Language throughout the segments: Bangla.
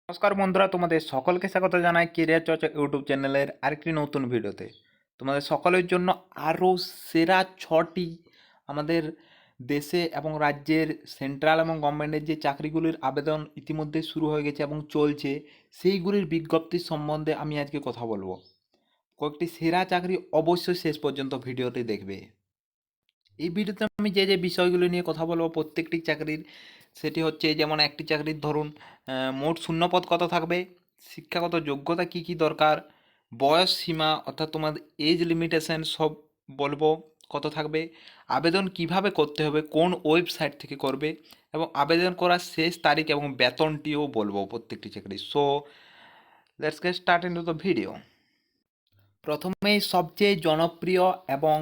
নমস্কার বন্ধুরা, তোমাদের সকলকে স্বাগত জানাই কেরিয়ার চর্চা ইউটিউব চ্যানেলের আরেকটি নতুন ভিডিওতে। তোমাদের সকলের জন্য আরও সেরা 6টি আমাদের দেশে এবং রাজ্যের সেন্ট্রাল এবং গভর্নমেন্টের যে চাকরিগুলির আবেদন ইতিমধ্যে শুরু হয়ে গেছে এবং চলছে, সেইগুলির বিজ্ঞপ্তি সম্বন্ধে আমি আজকে কথা বলবো। কয়েকটি সেরা চাকরি অবশ্যই শেষ পর্যন্ত ভিডিওটি দেখবে। এই ভিডিওতে আমি যে বিষয়গুলো নিয়ে কথা বলবো প্রত্যেকটি চাকরির, সেটি হচ্ছে যেমন একটি চাকরির ধরুন মোট শূন্যপদ কত থাকবে, শিক্ষাগত যোগ্যতা কি কি দরকার, বয়স সীমা অর্থাৎ তোমার এজ লিমিটেশন সব বলবো কত থাকবে, আবেদন কিভাবে করতে হবে, কোন ওয়েবসাইট থেকে করবে এবং আবেদন করার শেষ তারিখ এবং বেতনটিও বলবো প্রত্যেকটি চাকরি। So let's get start into the video. প্রথমেই সবচেয়ে জনপ্রিয় এবং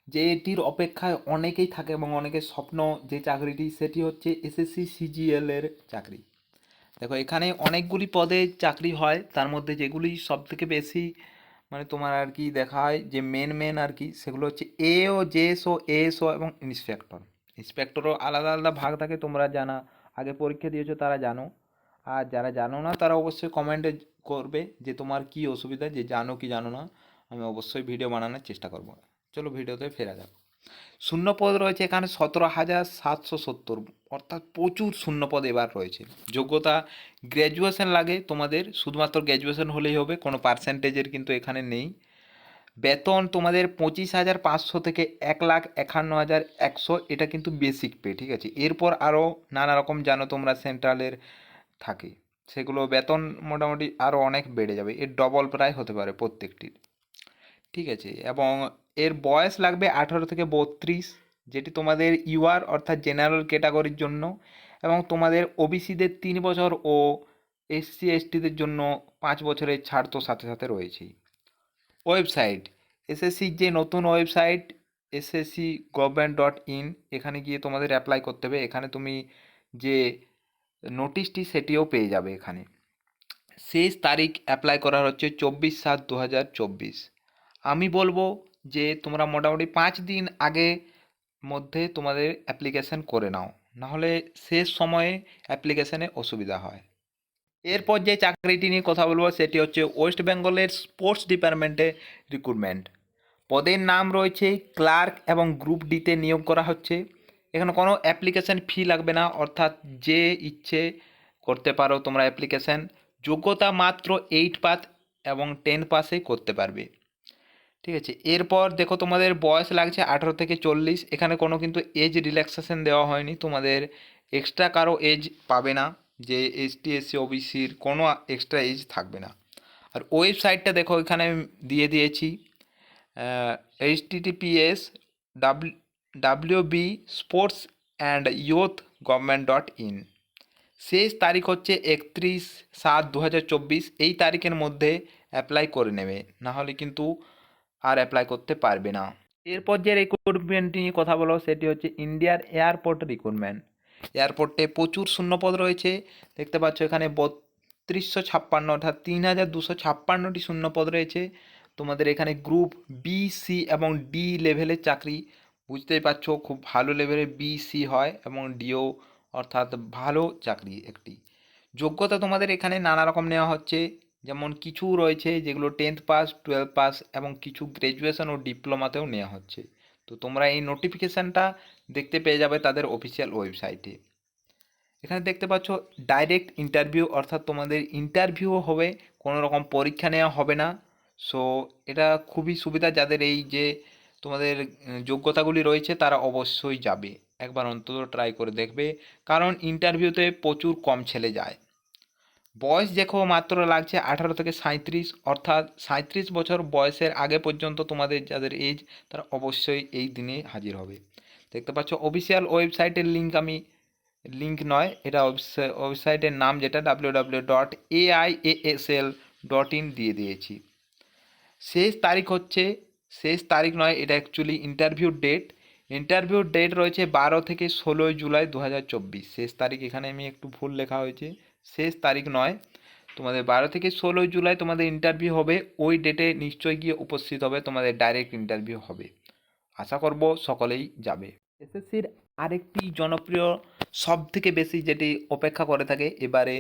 যেটির অপেক্ষায় অনেকেই থাকে এবং অনেকের স্বপ্ন যে চাকরিটি, সেটি হচ্ছে এসএসসি সিজিএল এর চাকরি। দেখো, এখানে অনেকগুলি পদে চাকরি হয়, তার মধ্যে যেগুলি সব থেকে বেশি মানে তোমার আর কি দেখা হয় যে মেন আর কি, সেগুলো হচ্ছে এও, জেএসও, এএসও এবং ইন্সপেক্টর। ইন্সপেক্টরও আলাদা আলাদা ভাগ থাকে, তোমরা জানা, আগে পরীক্ষা দিয়েছো তারা জানো। আর যারা জানো না তারা অবশ্যই কমেন্টে করবে যে তোমার কি অসুবিধা, যে জানো কি জানো না, আমি অবশ্যই ভিডিও বানানোর চেষ্টা করবো। চলো ভিডিওতে ফেরা যাক। শূন্যপদ রয়েছে এখানে 17,770, অর্থাৎ প্রচুর শূন্যপদ এবার রয়েছে। যোগ্যতা গ্র্যাজুয়েশন লাগে তোমাদের, শুধুমাত্র গ্র্যাজুয়েশন হলেই হবে, কোনো পার্সেন্টেজের কিন্তু এখানে নেই। বেতন তোমাদের 25,500 থেকে 1,51,100, এটা কিন্তু বেসিক পে, ঠিক আছে। এরপর আরও নানা রকম জানো তোমরা সেন্ট্রালের থাকে, সেগুলো বেতন মোটামুটি আরও অনেক বেড়ে যাবে, এর ডবল প্রায় হতে পারে প্রত্যেকটির, ঠিক আছে। এবং এর বয়স লাগবে 18 থেকে 32, যেটি তোমাদের ইউআর অর্থাৎ জেনারেল ক্যাটাগরির জন্য, এবং তোমাদের ওবিসিদের 3 বছর ও এসসি এসটিদের জন্য 5 বছরের ছাড় তো সাথে সাথে রয়েছেই। ওয়েবসাইট, এসএসসির যে নতুন ওয়েবসাইট sscgovernment.in, এখানে গিয়ে তোমাদের অ্যাপ্লাই করতে হবে। এখানে তুমি যে নোটিশটি সেটিও পেয়ে যাবে। এখানে শেষ তারিখ অ্যাপ্লাই করার হচ্ছে 24/7/2024। আমি বলবো যে তোমরা মোটামুটি 5 দিন আগে মধ্যে তোমাদের অ্যাপ্লিকেশান করে নাও, নাহলে শেষ সময়ে অ্যাপ্লিকেশানে অসুবিধা হয়। এরপর যে চাকরিটি নিয়ে কথা বলবো সেটি হচ্ছে ওয়েস্ট বেঙ্গলের স্পোর্টস ডিপার্টমেন্টে রিক্রুটমেন্ট। পদের নাম রয়েছে ক্লার্ক এবং গ্রুপ ডিতে নিয়োগ করা হচ্ছে। এখানে কোনো অ্যাপ্লিকেশান ফি লাগবে না, অর্থাৎ যে ইচ্ছে করতে পারো তোমরা অ্যাপ্লিকেশান। যোগ্যতা মাত্র 8 পাস এবং 10 পাসে করতে পারবে, ঠিক আছে। এরপর দেখো তোমাদের বয়স লাগছে 18 থেকে 40, এখানে কোনো কিন্তু এজ রিল্যাক্সেশন দেওয়া হয়নি, তোমাদের এক্সট্রা কারো এজ পাবে না, যে এসটি এসসি ওবিসির কোনো এক্সট্রা এজ থাকবে না। আর ওয়েবসাইটটা দেখো এখানে আমি দিয়ে দিয়েছি, https wb sports and youth government.in। শেষ তারিখ হচ্ছে 31/7/2024, এই তারিখের মধ্যে অ্যাপ্লাই করে নেবে, না হলে কিন্তু আর অ্যাপ্লাই করতে পারবে না। এরপর যে রিক্রুটমেন্ট নিয়ে কথা বলো সেটি হচ্ছে ইন্ডিয়ার এয়ারপোর্ট রিক্রুটমেন্ট। এয়ারপোর্টে প্রচুর শূন্যপদ রয়েছে, দেখতে পাচ্ছ এখানে 3256, অর্থাৎ 3256টি শূন্যপদ রয়েছে। তোমাদের এখানে গ্রুপ বি, সি এবং ডি লেভেলের চাকরি, বুঝতেই পারছো খুব ভালো লেভেলের বি, সি হয় এবং ডিও, অর্থাৎ ভালো চাকরি একটি। যোগ্যতা তোমাদের এখানে নানা রকম নেওয়া হচ্ছে, যেমন কিছু রয়েছে যেগুলো 10th পাস, 12 পাস এবং কিছু গ্র্যাজুয়েশন ও ডিপ্লোমাতেও নেওয়া হচ্ছে। তো তোমরা এই নোটিফিকেশানটা দেখতে পেয়ে যাবে তাদের অফিসিয়াল ওয়েবসাইটে। এখানে দেখতে পাচ্ছ ডাইরেক্ট ইন্টারভিউ, অর্থাৎ তোমাদের ইন্টারভিউ হবে, কোনো রকম পরীক্ষা নেওয়া হবে না। সো এটা খুবই সুবিধা, যাদের এই যে তোমাদের যোগ্যতাগুলি রয়েছে তারা অবশ্যই যাবে, একবার অন্তত ট্রাই করে দেখবে, কারণ ইন্টারভিউতে প্রচুর কম ছেলে যায়। বয়স দেখো মাত্র লাগছে 18 থেকে 37, অর্থাৎ 37 বছর বয়সের আগে পর্যন্ত তোমাদের যাদের এজ, তারা অবশ্যই এই দিনে হাজির হবে। দেখতে পাচ্ছ অফিসিয়াল ওয়েবসাইটের লিঙ্ক নয়, এটা ওয়েবসাইটের নাম যেটা www.aiasl.in দিয়ে দিয়েছি। শেষ তারিখ নয়, এটা অ্যাকচুয়ালি ইন্টারভিউ ডেট রয়েছে 12 থেকে 16 জুলাই 2024। শেষ তারিখ এখানে আমি একটু ভুল লেখা হয়েছে, শেষ তারিখ নয়, তোমাদের 12 থেকে 16 জুলাই তোমাদের ইন্টারভিউ হবে। ওই ডেটে নিশ্চয়ই গিয়ে উপস্থিত হবে, তোমাদের ডাইরেক্ট ইন্টারভিউ হবে। আশা করব সকলেই যাবে। এসএসসির আরেকটি জনপ্রিয়, সব থেকে বেশি যেটি অপেক্ষা করে থাকে এবারে,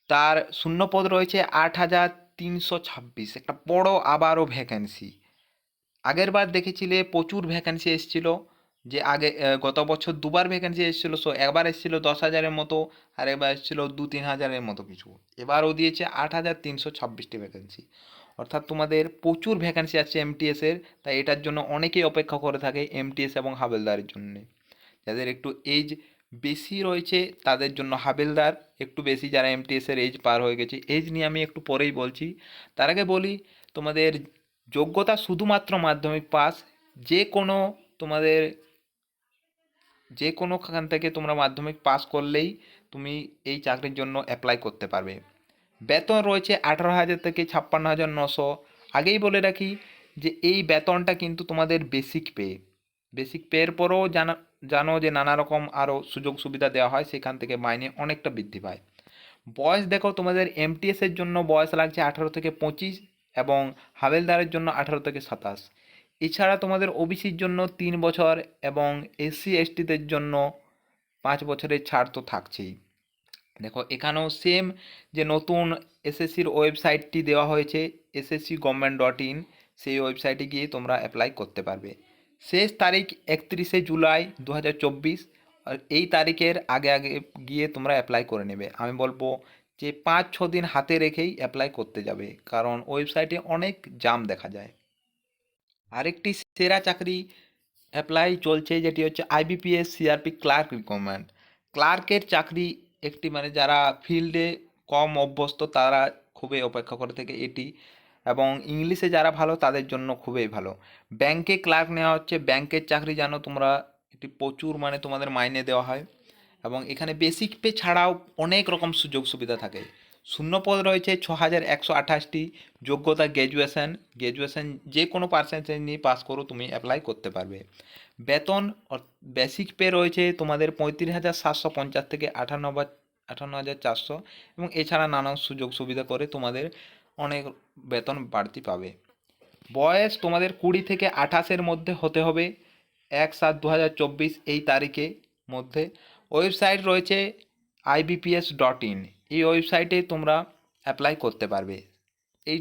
তার শূন্যপদ রয়েছে 8,326, একটা বড় আবারও ভ্যাকেন্সি। আগের বার দেখেছিলে প্রচুর ভ্যাকেন্সি এসেছিল, যে আগে গত বছর দুবার ভ্যাকেন্সি এসেছিল, সো একবার এসেছিল 10,000-এর মতো, আর এবার এসেছিল 2-3 হাজারের মতো কিছু। এবারও দিয়েছে 8,326টি ভ্যাকেন্সি, অর্থাৎ তোমাদের প্রচুর ভ্যাকেন্সি আছে এমটিএসের। তাই এটার জন্য অনেকেই অপেক্ষা করে থাকে এমটিএস এবং হাবেলদারের জন্য। যাদের একটু এজ বেশি রয়েছে তাদের জন্য হাবেলদার একটু বেশি, যারা এমটিএসের এজ পার হয়ে গেছে, এজ নিয়ে আমি একটু পরেই বলছি। তার আগে বলি, তোমাদের যোগ্যতা শুধুমাত্র মাধ্যমিক পাস। যে কোনো তোমাদের যে কোনোখান থেকে তোমরা মাধ্যমিক পাস করলেই তুমি এই চাকরির জন্য অ্যাপ্লাই করতে পারবে। বেতন রয়েছে 18,000 থেকে 56,900। আগেই বলে রাখি যে এই বেতনটা কিন্তু তোমাদের বেসিক পে। বেসিক পের পরেও জানো যে নানা রকম আরও সুযোগ সুবিধা দেওয়া হয়, সেখান থেকে মাইনে অনেকটা বৃদ্ধি পায়। বয়স দেখো, তোমাদের এমটিএসের জন্য বয়স লাগছে 18 থেকে 25, এবং হাবেলদারের জন্য 18 থেকে 27। এছাড়া তোমাদের ওবিসির জন্য 3 বছর, এবং এসসি এসটিদের জন্য 5 বছরের ছাড় তো থাকছেই। দেখো এখানেও সেম, যে নতুন এসএসসির ওয়েবসাইটটি দেওয়া হয়েছে sscgovernment.in, সেই ওয়েবসাইটে গিয়ে তোমরা অ্যাপ্লাই করতে পারবে। শেষ তারিখ 31শে জুলাই 2024, আর এই তারিখের আগে আগে গিয়ে তোমরা অ্যাপ্লাই করে নেবে। আমি বলবো যে 5-6 দিন হাতে রেখেই অ্যাপ্লাই করতে যাবে, কারণ ওয়েবসাইটে অনেক জাম দেখা যায়। আরেকটি সেরা চাকরি অ্যাপ্লাই চলছে, যেটি হচ্ছে আইবিপিএস সিআরপি ক্লার্ক রিক্রুটমেন্ট। ক্লার্কের চাকরি একটি, মানে যারা ফিল্ডে কম অভ্যস্ত তারা খুবই অপেক্ষা করে থাকে এটি, এবং ইংলিশে যারা ভালো তাদের জন্য খুবই ভালো। ব্যাংকে ক্লার্ক নেওয়া হচ্ছে। ব্যাংকের চাকরি জানো তোমরা, এটি প্রচুর, মানে তোমাদের মাইনে দেওয়া হয়, এবং এখানে বেসিক পে ছাড়াও অনেক রকম সুযোগ সুবিধা থাকে। শূন্যপদ রয়েছে 6,128টি। যোগ্যতা গ্র্যাজুয়েশন। গ্র্যাজুয়েশন যে কোনো পার্সেন্টেজ নিয়ে পাস করো, তুমি অ্যাপ্লাই করতে পারবে। বেতন বেসিক পে রয়েছে তোমাদের 35,750 থেকে 58,400, এবং এছাড়া নানা সুযোগ সুবিধা করে তোমাদের অনেক বেতন বাড়তি পাবে। বয়স তোমাদের 20 থেকে 28-এর মধ্যে হতে হবে, 1/7/2024 এই তারিখে মধ্যে। ওয়েবসাইট রয়েছে ibps.in, এই ওয়েবসাইটে তোমরা অ্যাপ্লাই করতে পারবে। এই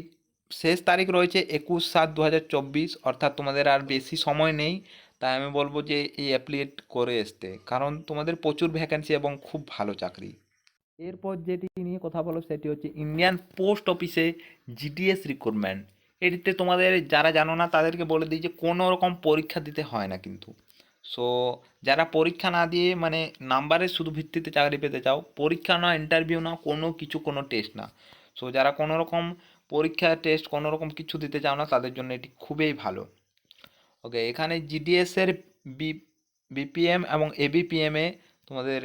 শেষ তারিখ রয়েছে 21/7/2024, অর্থাৎ তোমাদের আর বেশি সময় নেই। তাই আমি বলবো যে এই অ্যাপ্লিকেট করে আসতে, কারণ তোমাদের প্রচুর ভ্যাকেন্সি এবং খুব ভালো চাকরি। এরপর যেটি নিয়ে কথা বলো সেটি হচ্ছে ইন্ডিয়ান পোস্ট অফিসে জিডিএস রিক্রুটমেন্ট। এটিতে তোমাদের, যারা জানো না তাদেরকে বলে দিই যে কোনো রকম পরীক্ষা দিতে হয় না কিন্তু। সো যারা পরীক্ষা না দিয়ে, মানে নাম্বারের শুধু ভিত্তিতে চাকরি পেতে চাও, পরীক্ষা না, ইন্টারভিউ না, কোনো কিছু, কোনো টেস্ট না, সো যারা কোনো রকম পরীক্ষা টেস্ট কোনো রকম কিছু দিতে চাও না, তাদের জন্য এটি খুবই ভালো। ওকে, এখানে জিডিএসের বি বিপিএম এবং এবিপিএমে তোমাদের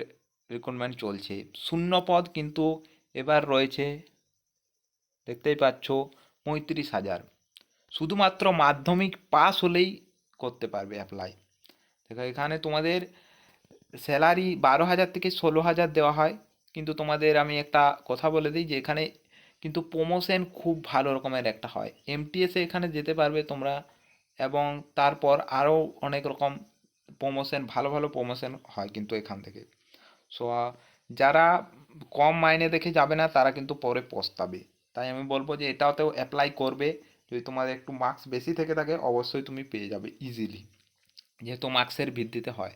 রিক্রুটমেন্ট চলছে। শূন্য পদ কিন্তু এবার রয়েছে, দেখতেই পাচ্ছ, 35,000। শুধুমাত্র মাধ্যমিক পাস হলেই করতে পারবে অ্যাপ্লাই। দেখো এখানে তোমাদের স্যালারি 12,000 থেকে 16,000 দেওয়া হয়, কিন্তু তোমাদের আমি একটা কথা বলে দিই যে এখানে কিন্তু প্রমোশন খুব ভালো রকমের একটা হয়। এমটিএসে এখানে যেতে পারবে তোমরা, এবং তারপর আরও অনেক রকম প্রমোশন, ভালো ভালো প্রমোশন হয় কিন্তু এখান থেকে। সো যারা কম মাইনে দেখে যাবে না তারা কিন্তু পরে পস্তাবে। তাই আমি বলবো যে এটাতেও অ্যাপ্লাই করবে। যদি তোমাদের একটু মার্কস বেশি থেকে থাকে অবশ্যই তুমি পেয়ে যাবে ইজিলি, যেহেতু মার্কসের ভিত্তিতে হয়।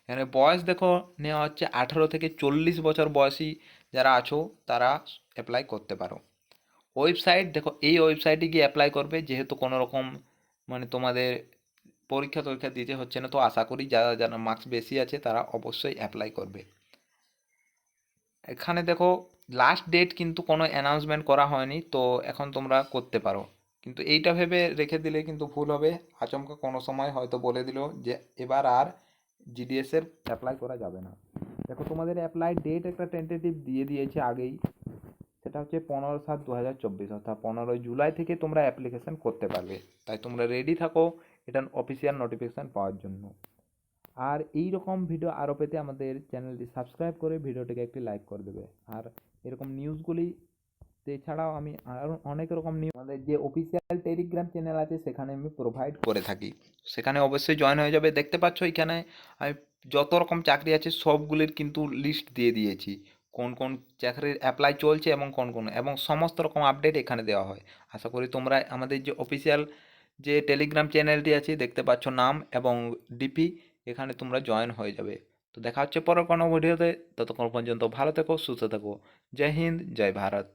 এখানে বয়স দেখো নেওয়া হচ্ছে 18 থেকে 40 বছর বয়সী যারা আছো তারা অ্যাপ্লাই করতে পারো। ওয়েবসাইট দেখো, এই ওয়েবসাইটে গিয়ে অ্যাপ্লাই করবে, যেহেতু কোনো রকম, মানে তোমাদের পরীক্ষা টরীক্ষা দিতে হচ্ছে না, তো আশা করি যারা যারা মার্কস বেশি আছে তারা অবশ্যই অ্যাপ্লাই করবে। এখানে দেখো লাস্ট ডেট কিন্তু কোনো অ্যানাউন্সমেন্ট করা হয়নি, তো এখন তোমরা করতে পারো। কিন্তু এইটা ভেবে রেখে দিলে কিন্তু ভুল হবে, আচমকা কোনো সময় হয়তো বলে দিল যে এবার আর জিডিএসের অ্যাপ্লাই করা যাবে না। দেখো তোমাদের অ্যাপ্লাই ডেট একটা টেন্টেটিভ দিয়ে দিয়েছে আগেই, সেটা হচ্ছে 15/7/2024, অর্থাৎ 15 জুলাই থেকে তোমরা অ্যাপ্লিকেশন করতে পারবে। তাই তোমরা রেডি থাকো এটার অফিসিয়াল নোটিফিকেশান পাওয়ার জন্য। আর এই রকম ভিডিও আরও পেতে আমাদের চ্যানেলটি সাবস্ক্রাইব করে ভিডিওটিকে একটি লাইক করে দেবে। আর এরকম নিউজগুলি এছাড়াও আমি আরও অনেক রকম নিউজ আমাদের যে অফিসিয়াল টেলিগ্রাম চ্যানেল আছে সেখানে আমি প্রোভাইড করে থাকি, সেখানে অবশ্যই জয়েন হয়ে যাবে। দেখতে পাচ্ছ এখানে আমি যত রকম চাকরি আছে সবগুলির কিন্তু লিস্ট দিয়ে দিয়েছি। কোন কোন চাকরির অ্যাপ্লাই চলছে এবং কোন কোন, এবং সমস্ত রকম আপডেট এখানে দেওয়া হয়। আশা করি তোমরা আমাদের যে অফিসিয়াল যে টেলিগ্রাম চ্যানেলটি আছে, দেখতে পাচ্ছ নাম এবং ডিপি, এখানে তোমরা জয়েন হয়ে যাবে। তো দেখা হচ্ছে পরের কোনো ভিডিওতে। ততক্ষণ পর্যন্ত ভালো থেকো, সুস্থ থেকো। জয় হিন্দ, জয় ভারত।